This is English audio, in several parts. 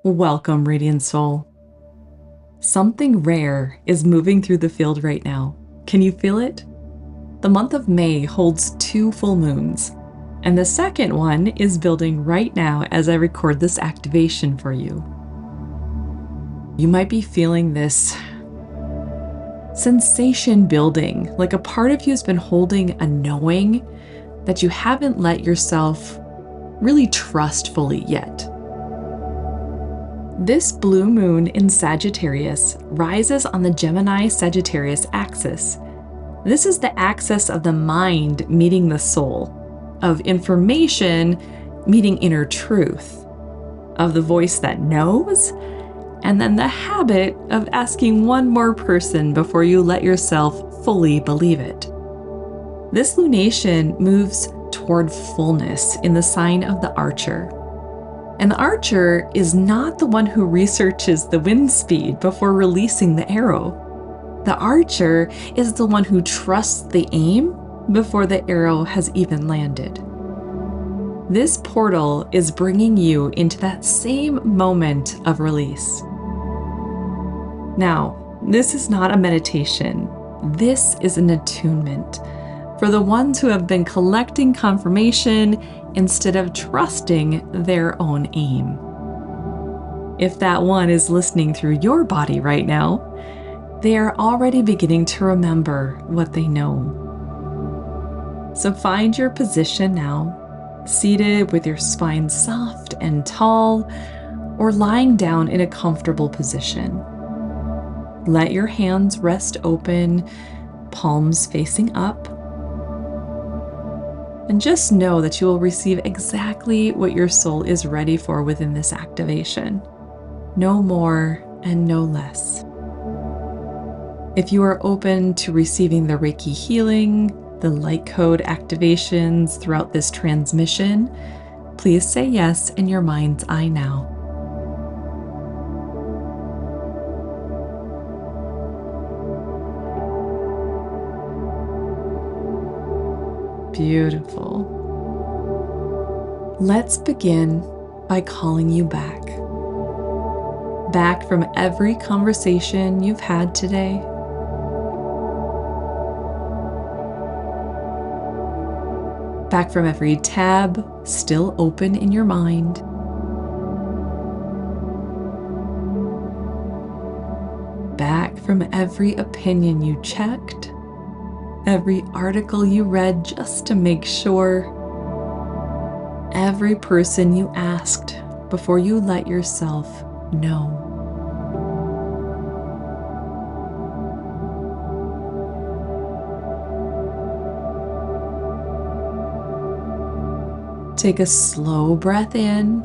Welcome, Radiant Soul. Something rare is moving through the field right now. Can you feel it? The month of May holds 2 full moons, and the second one is building right now as I record this activation for you. You might be feeling this sensation building, like a part of you has been holding a knowing that you haven't let yourself really trust fully yet. This blue moon in Sagittarius rises on the Gemini-Sagittarius axis. This is the axis of the mind meeting the soul, of information meeting inner truth, of the voice that knows, and then the habit of asking one more person before you let yourself fully believe it. This lunation moves toward fullness in the sign of the Archer. And the Archer is not the one who researches the wind speed before releasing the arrow. The Archer is the one who trusts the aim before the arrow has even landed. This portal is bringing you into that same moment of release. Now, this is not a meditation. This is an attunement for the ones who have been collecting confirmation instead of trusting their own aim. If that one is listening through your body right now, they are already beginning to remember what they know. So find your position now, seated with your spine soft and tall, or lying down in a comfortable position. Let your hands rest open, palms facing up. And just know that you will receive exactly what your soul is ready for within this activation. No more and no less. If you are open to receiving the Reiki healing, the light code activations throughout this transmission, please say yes in your mind's eye now. Beautiful. Let's begin by calling you back. Back from every conversation you've had today. Back from every tab still open in your mind. Back from every opinion you checked. Every article you read just to make sure. Every person you asked before you let yourself know. Take a slow breath in.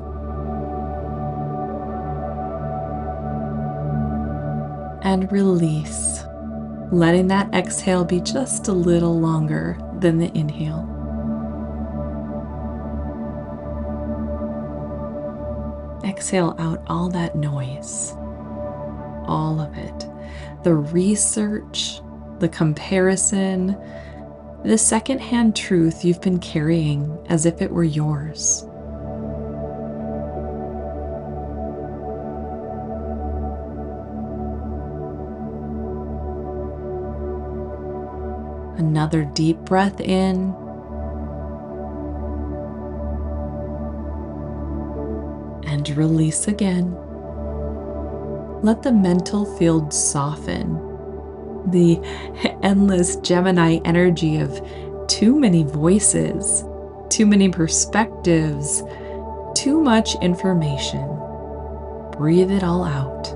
And release. Letting that exhale be just a little longer than the inhale. Exhale out all that noise, all of it. The research, the comparison, the secondhand truth you've been carrying as if it were yours. Another deep breath in. And release again. Let the mental field soften. The endless Gemini energy of too many voices, too many perspectives, too much information. Breathe it all out.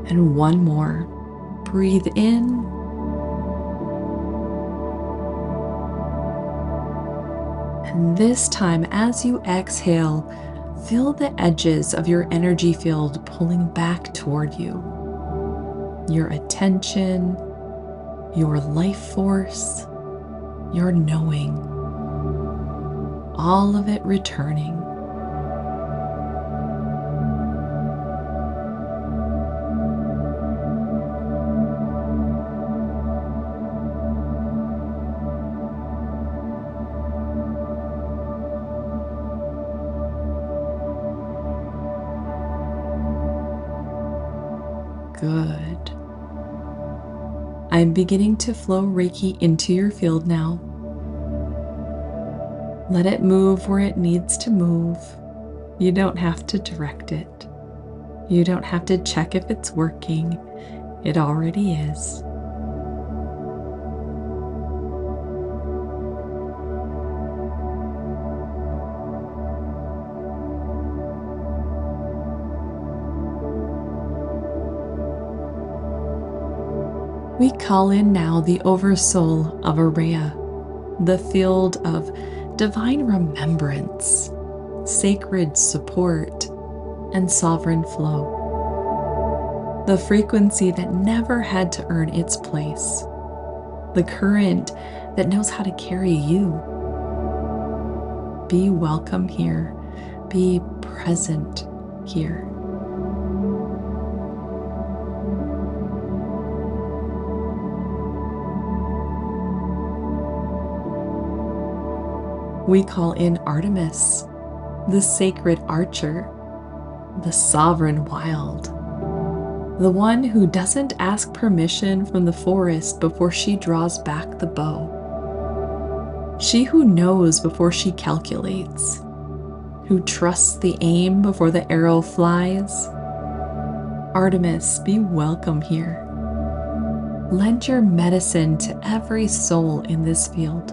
And one more. Breathe in. And this time, as you exhale, feel the edges of your energy field pulling back toward you. Your attention, your life force, your knowing. All of it returning. Good. I'm beginning to flow Reiki into your field now. Let it move where it needs to move. You don't have to direct it. You don't have to check if it's working. It already is. We call in now the Oversoul of Aureya, the field of divine remembrance, sacred support, and sovereign flow. The frequency that never had to earn its place. The current that knows how to carry you. Be welcome here. Be present here. We call in Artemis, the sacred archer, the sovereign wild, the one who doesn't ask permission from the forest before she draws back the bow. She who knows before she calculates, who trusts the aim before the arrow flies. Artemis, be welcome here. Lend your medicine to every soul in this field.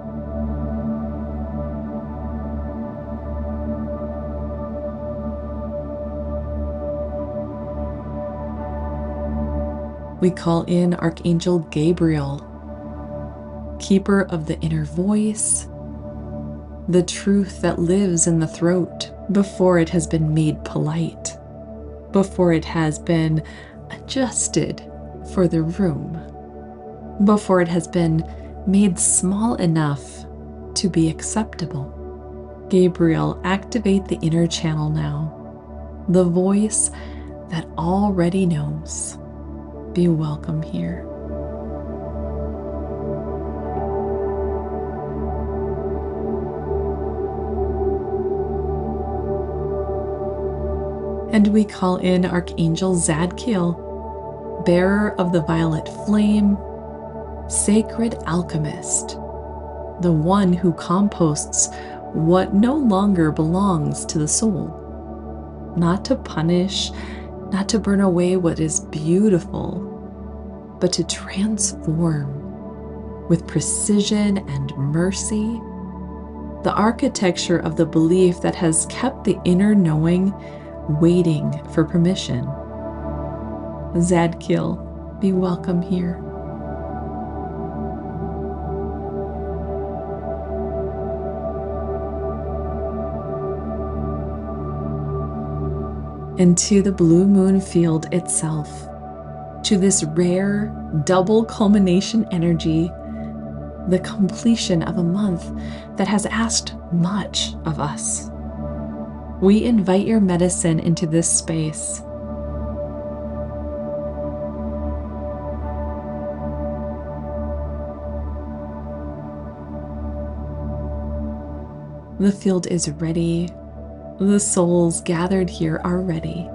We call in Archangel Gabriel, keeper of the inner voice, the truth that lives in the throat before it has been made polite, before it has been adjusted for the room, before it has been made small enough to be acceptable. Gabriel, activate the inner channel now, the voice that already knows. Be welcome here. And we call in Archangel Zadkiel, bearer of the violet flame, sacred alchemist, the one who composts what no longer belongs to the soul, not to punish, not to burn away what is beautiful, but to transform with precision and mercy the architecture of the belief that has kept the inner knowing waiting for permission. Zadkiel, be welcome here. And to the blue moon field itself, to this rare double culmination energy, the completion of a month that has asked much of us. We invite your medicine into this space. The field is ready. The souls gathered here are ready.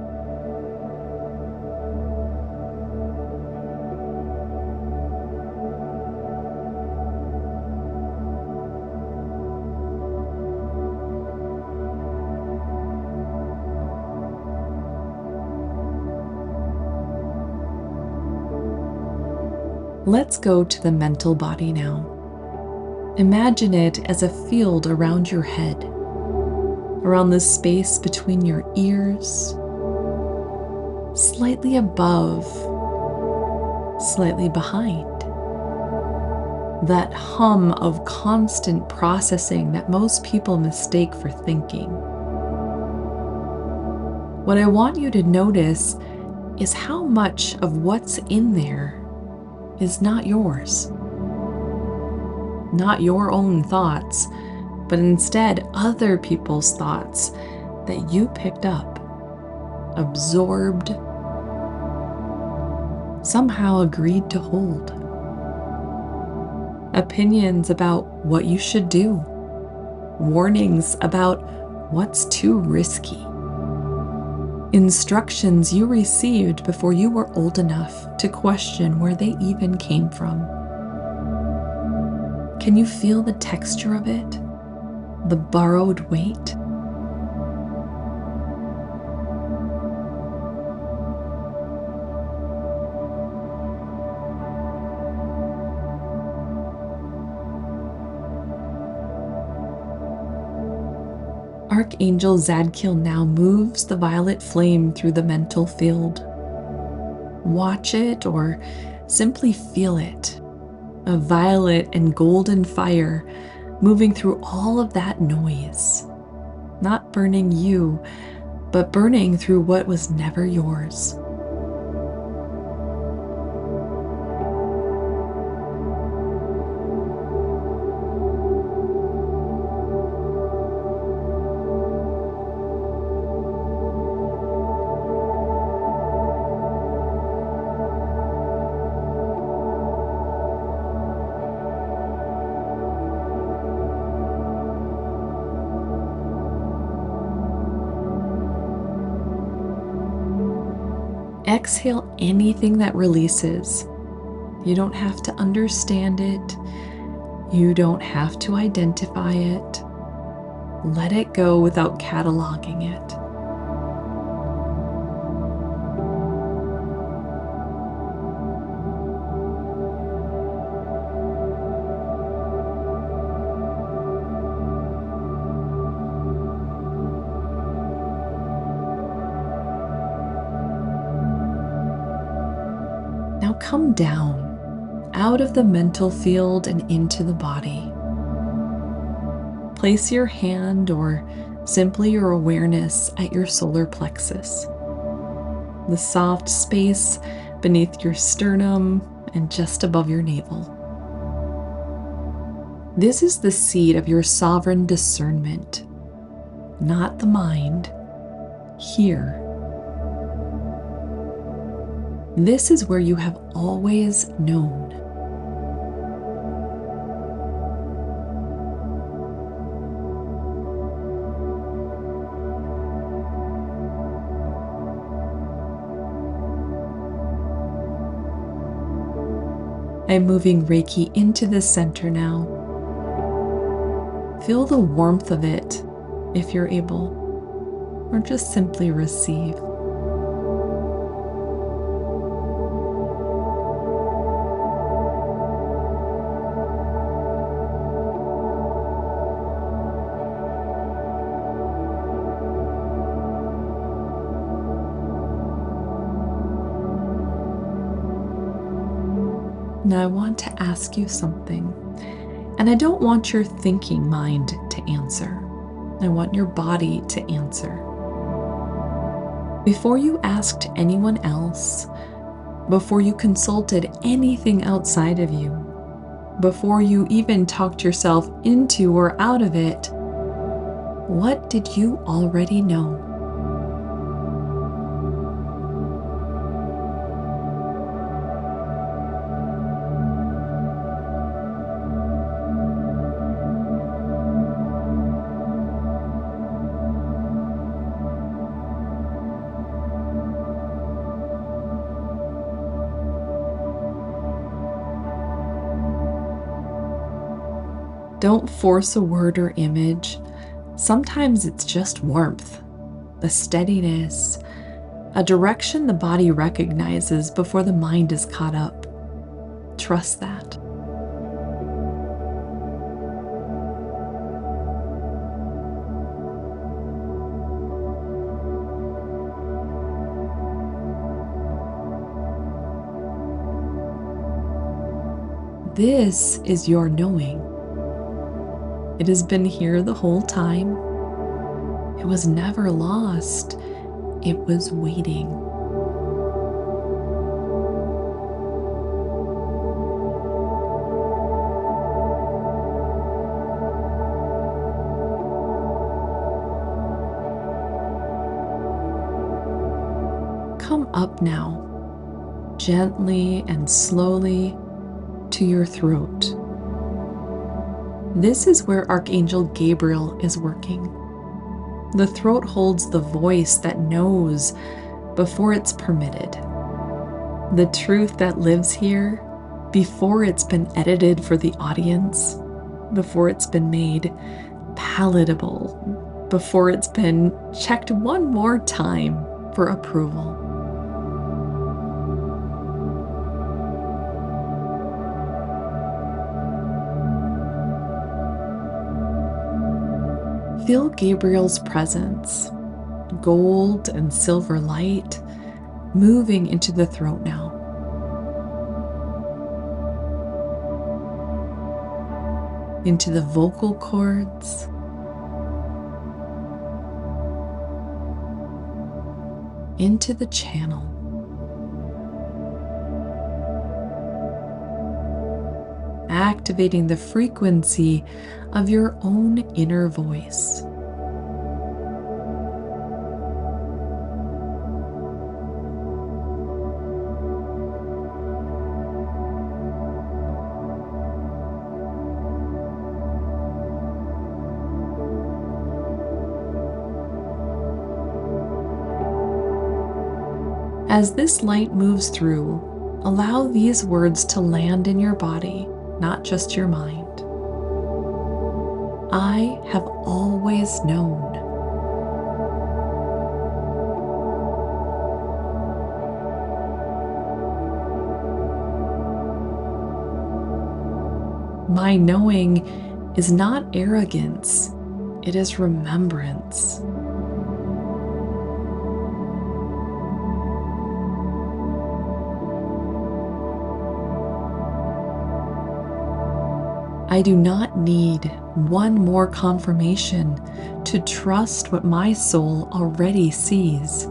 Let's go to the mental body now. Imagine it as a field around your head, around the space between your ears, slightly above, slightly behind. That hum of constant processing that most people mistake for thinking. What I want you to notice is how much of what's in there is not yours. Not your own thoughts, but instead other people's thoughts that you picked up, absorbed, somehow agreed to hold. Opinions about what you should do, warnings about what's too risky, instructions you received before you were old enough to question where they even came from. Can you feel the texture of it? The borrowed weight? Archangel Zadkiel now moves the violet flame through the mental field. Watch it or simply feel it. A violet and golden fire moving through all of that noise. Not burning you, but burning through what was never yours. Exhale anything that releases. You don't have to understand it. You don't have to identify it. Let it go without cataloging it. Now come down, out of the mental field and into the body. Place your hand or simply your awareness at your solar plexus, the soft space beneath your sternum and just above your navel. This is the seat of your sovereign discernment, not the mind, here. This is where you have always known. I'm moving Reiki into the center now. Feel the warmth of it if you're able, or just simply receive. Now I want to ask you something, and I don't want your thinking mind to answer. I want your body to answer. Before you asked anyone else, before you consulted anything outside of you, before you even talked yourself into or out of it, what did you already know? Don't force a word or image. Sometimes it's just warmth, a steadiness, a direction the body recognizes before the mind is caught up. Trust that. This is your knowing. It has been here the whole time. It was never lost. It was waiting. Come up now, gently and slowly to your throat. This is where Archangel Gabriel is working. The throat holds the voice that knows before it's permitted. The truth that lives here before it's been edited for the audience, before it's been made palatable, before it's been checked one more time for approval. Feel Gabriel's presence, gold and silver light, moving into the throat now. Into the vocal cords, into the channel. Activating the frequency of your own inner voice. As this light moves through, allow these words to land in your body, not just your mind. I have always known. My knowing is not arrogance, it is remembrance. I do not need one more confirmation to trust what my soul already sees.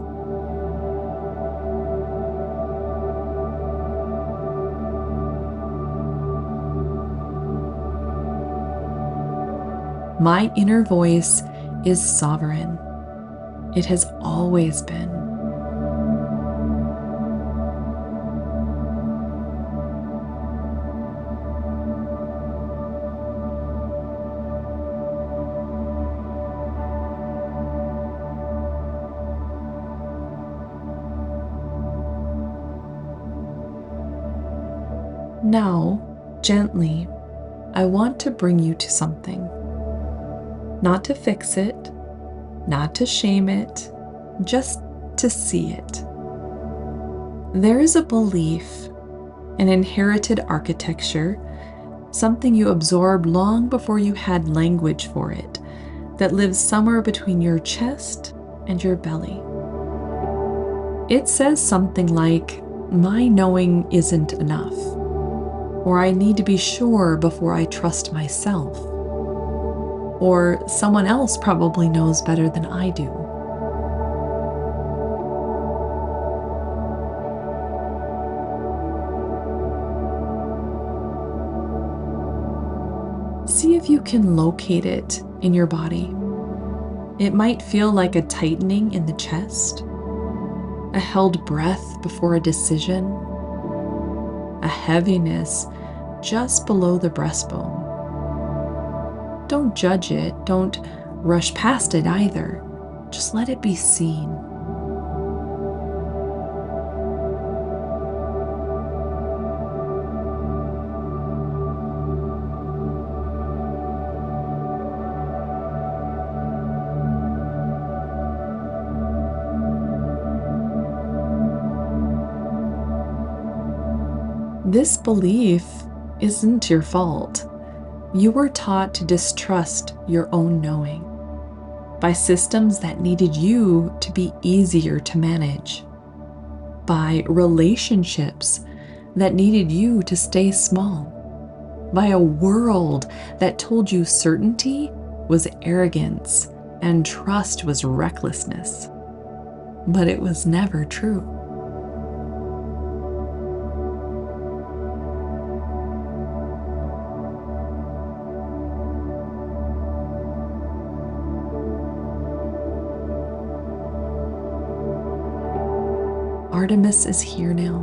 My inner voice is sovereign. It has always been. Now, gently, I want to bring you to something. Not to fix it, not to shame it, just to see it. There is a belief, an inherited architecture, something you absorbed long before you had language for it, that lives somewhere between your chest and your belly. It says something like, my knowing isn't enough. Or I need to be sure before I trust myself. Or someone else probably knows better than I do. See if you can locate it in your body. It might feel like a tightening in the chest, a held breath before a decision, a heaviness just below the breastbone. Don't judge it, don't rush past it either. Just let it be seen. This belief isn't your fault. You were taught to distrust your own knowing by systems that needed you to be easier to manage, by relationships that needed you to stay small, by a world that told you certainty was arrogance and trust was recklessness. But it was never true. Artemis is here now.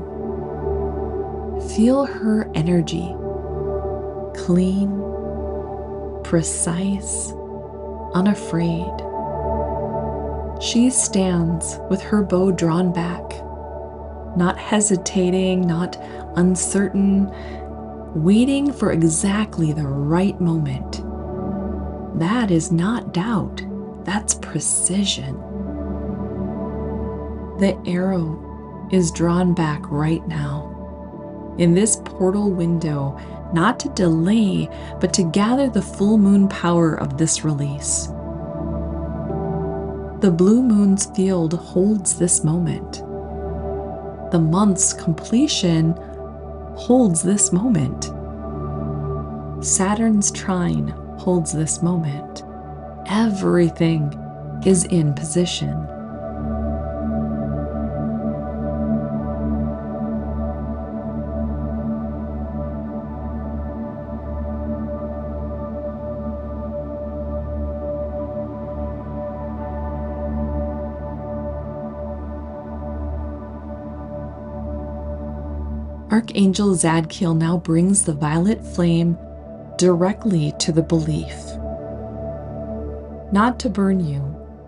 Feel her energy. Clean, precise, unafraid. She stands with her bow drawn back, not hesitating, not uncertain, waiting for exactly the right moment. That is not doubt, that's precision. The arrow is drawn back right now, in this portal window, not to delay, but to gather the full moon power of this release. The blue moon's field holds this moment. The month's completion holds this moment. Saturn's trine holds this moment. Everything is in position. Archangel Zadkiel now brings the violet flame directly to the belief. Not to burn you,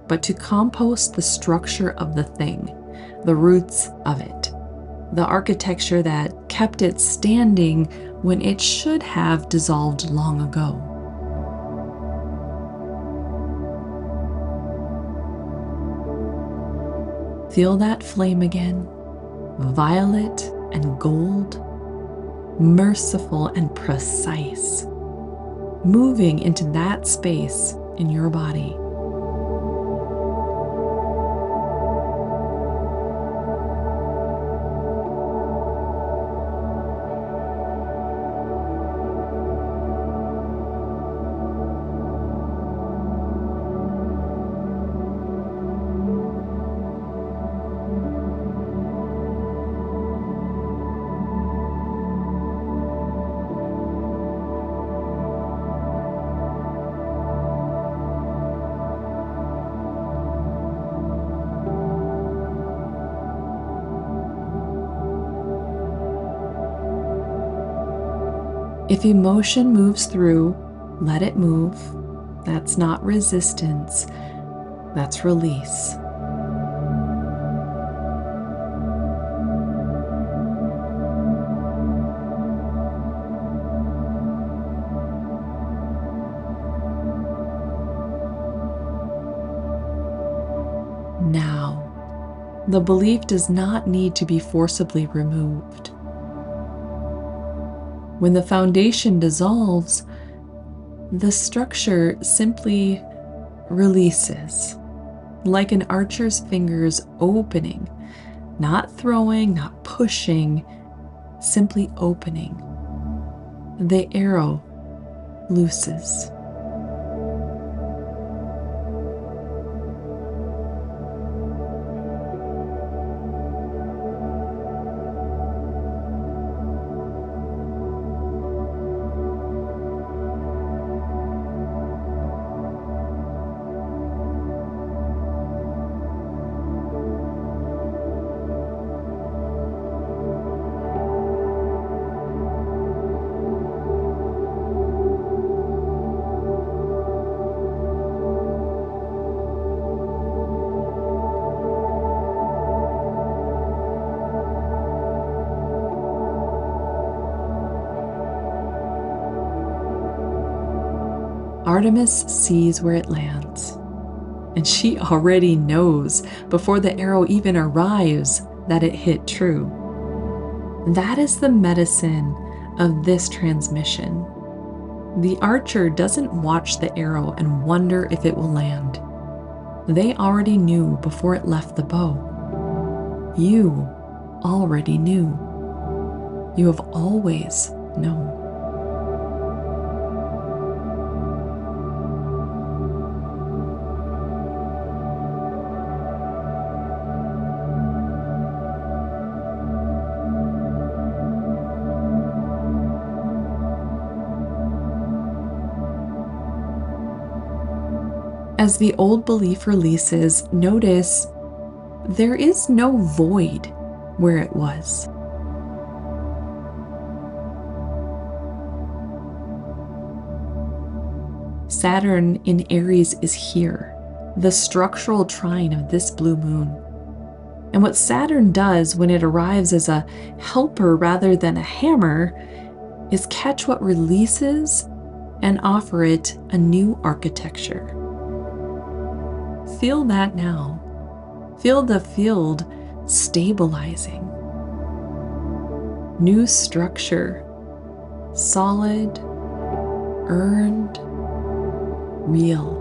but to compost the structure of the thing, the roots of it, the architecture that kept it standing when it should have dissolved long ago. Feel that flame again, violet and gold, merciful and precise, moving into that space in your body. If emotion moves through, let it move. That's not resistance, that's release. Now, the belief does not need to be forcibly removed. When the foundation dissolves, the structure simply releases, like an archer's fingers opening, not throwing, not pushing, simply opening. The arrow looses. Artemis sees where it lands, and she already knows before the arrow even arrives that it hit true. That is the medicine of this transmission. The archer doesn't watch the arrow and wonder if it will land. They already knew before it left the bow. You already knew. You have always known. As the old belief releases, notice there is no void where it was. Saturn in Aries is here, the structural trine of this blue moon. And what Saturn does when it arrives as a helper rather than a hammer is catch what releases and offer it a new architecture. Feel that now. Feel the field stabilizing. New structure, solid, earned, real.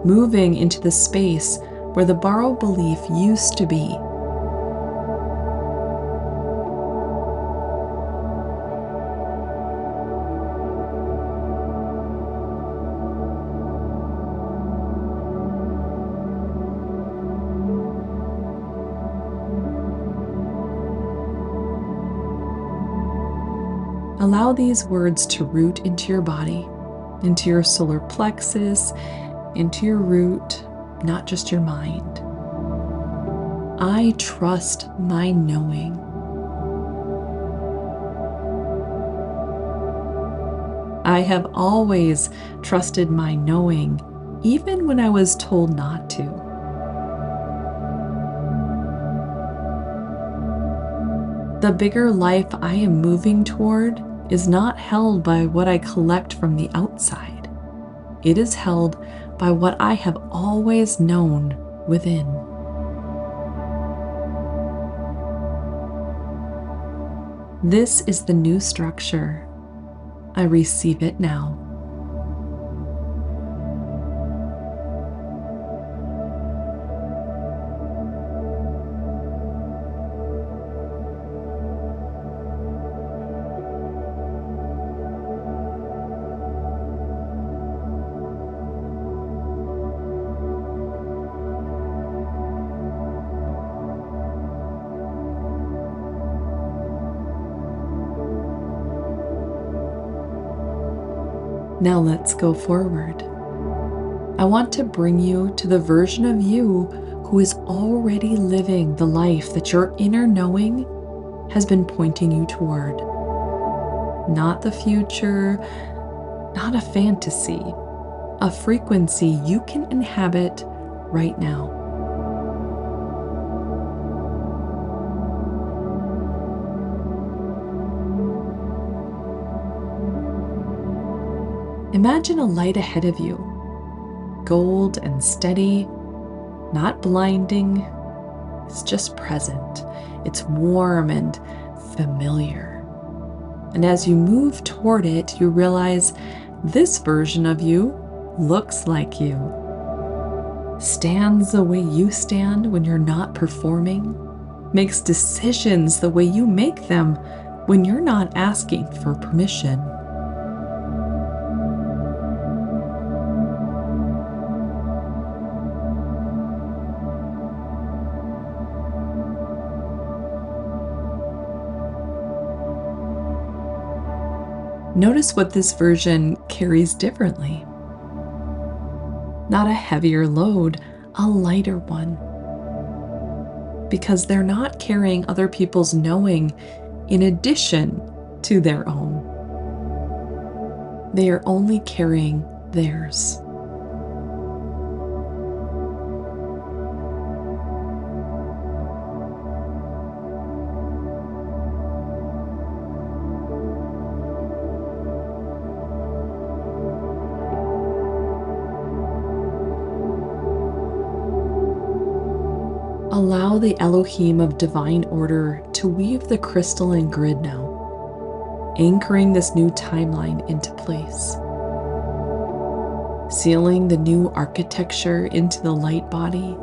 Moving into the space where the borrowed belief used to be. Allow these words to root into your body, into your solar plexus, into your root, not just your mind. I trust my knowing. I have always trusted my knowing, even when I was told not to. The bigger life I am moving toward is not held by what I collect from the outside. It is held by what I have always known within. This is the new structure. I receive it now. Now let's go forward. I want to bring you to the version of you who is already living the life that your inner knowing has been pointing you toward. Not the future, not a fantasy, a frequency you can inhabit right now. Imagine a light ahead of you, gold and steady, not blinding. It's just present. It's warm and familiar. And as you move toward it, you realize this version of you looks like you, stands the way you stand when you're not performing, makes decisions the way you make them when you're not asking for permission. Notice what this version carries differently. Not a heavier load, a lighter one. Because they're not carrying other people's knowing in addition to their own. They are only carrying theirs. Allow the Elohim of divine order to weave the crystalline grid now, anchoring this new timeline into place, sealing the new architecture into the light body,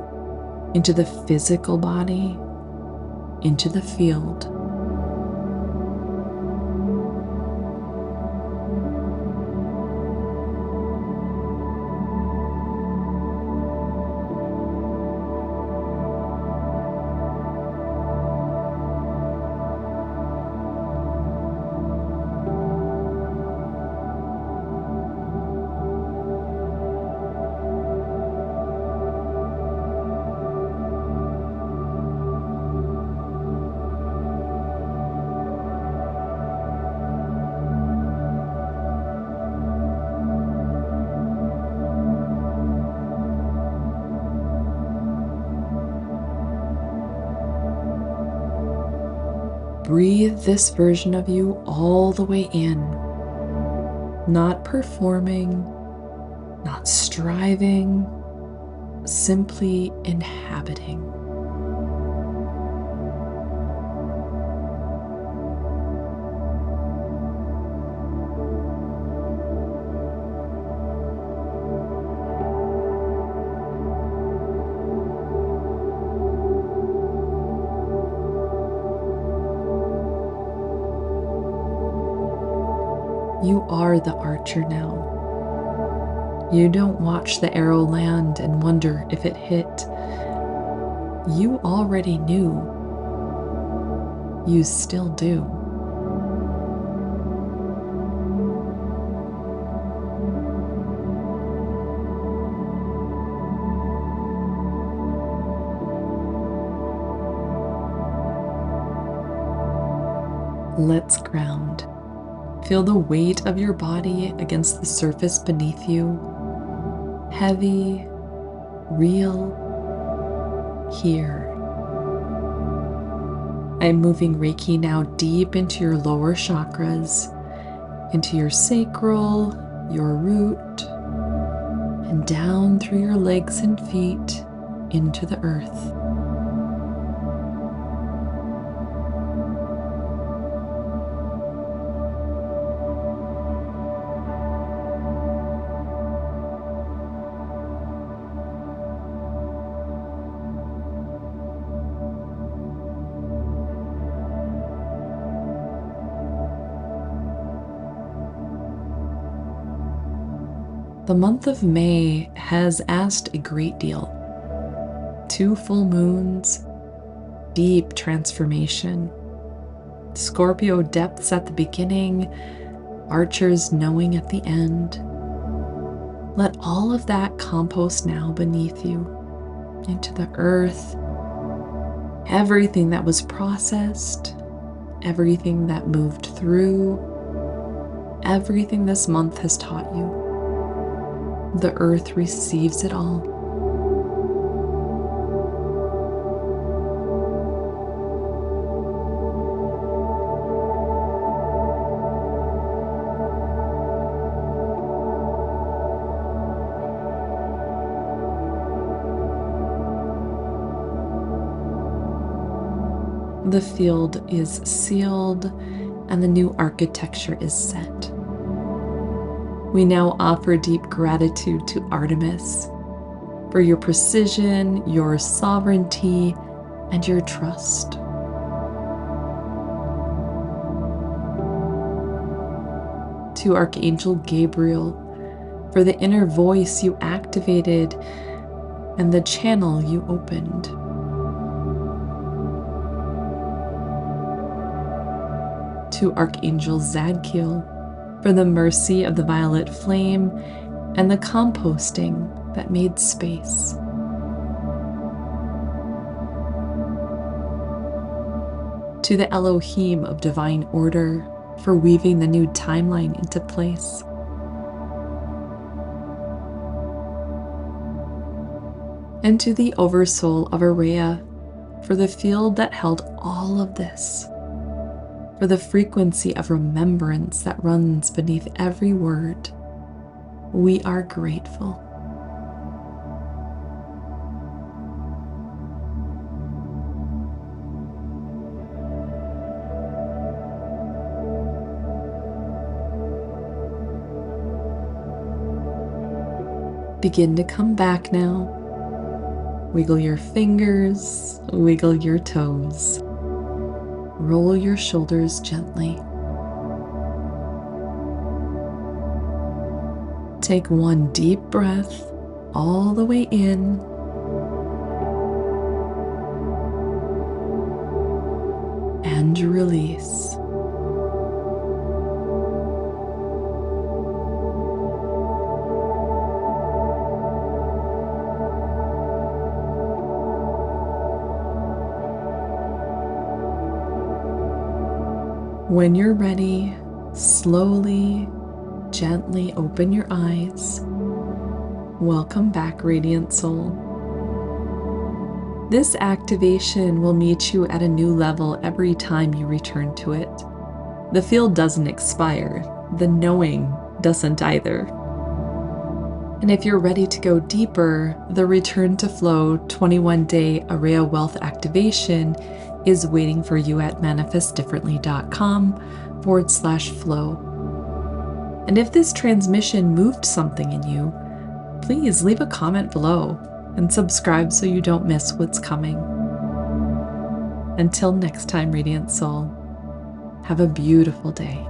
into the physical body, into the field. breathe this version of you all the way in, not performing, not striving, simply inhabiting. You are the archer now. You don't watch the arrow land and wonder if it hit. You already knew. You still do. Let's ground. Feel the weight of your body against the surface beneath you. Heavy, real, here. I'm moving Reiki now deep into your lower chakras, into your sacral, your root, and down through your legs and feet into the earth. The month of May has asked a great deal. 2 full moons, deep transformation, Scorpio depths at the beginning, Archer's knowing at the end. Let all of that compost now beneath you, into the earth. Everything that was processed, everything that moved through, everything this month has taught you. The earth receives it all. The field is sealed and the new architecture is set. We now offer deep gratitude to Artemis for your precision, your sovereignty, and your trust. To Archangel Gabriel for the inner voice you activated and the channel you opened. To Archangel Zadkiel for the mercy of the violet flame and the composting that made space. To the Elohim of divine order for weaving the new timeline into place. And to the Oversoul of Aureya for the field that held all of this. For the frequency of remembrance that runs beneath every word. We are grateful. Begin to come back now. Wiggle your fingers, wiggle your toes. Roll your shoulders gently. Take one deep breath all the way in. And release. When you're ready, slowly, gently open your eyes. Welcome back, Radiant Soul. This activation will meet you at a new level every time you return to it. The field doesn't expire. The knowing doesn't either. And if you're ready to go deeper, the Return to Flow 21-day Aureya Wealth Activation is waiting for you at manifestdifferently.com/flow. And if this transmission moved something in you, please leave a comment below and subscribe so you don't miss what's coming. Until next time, Radiant Soul, have a beautiful day.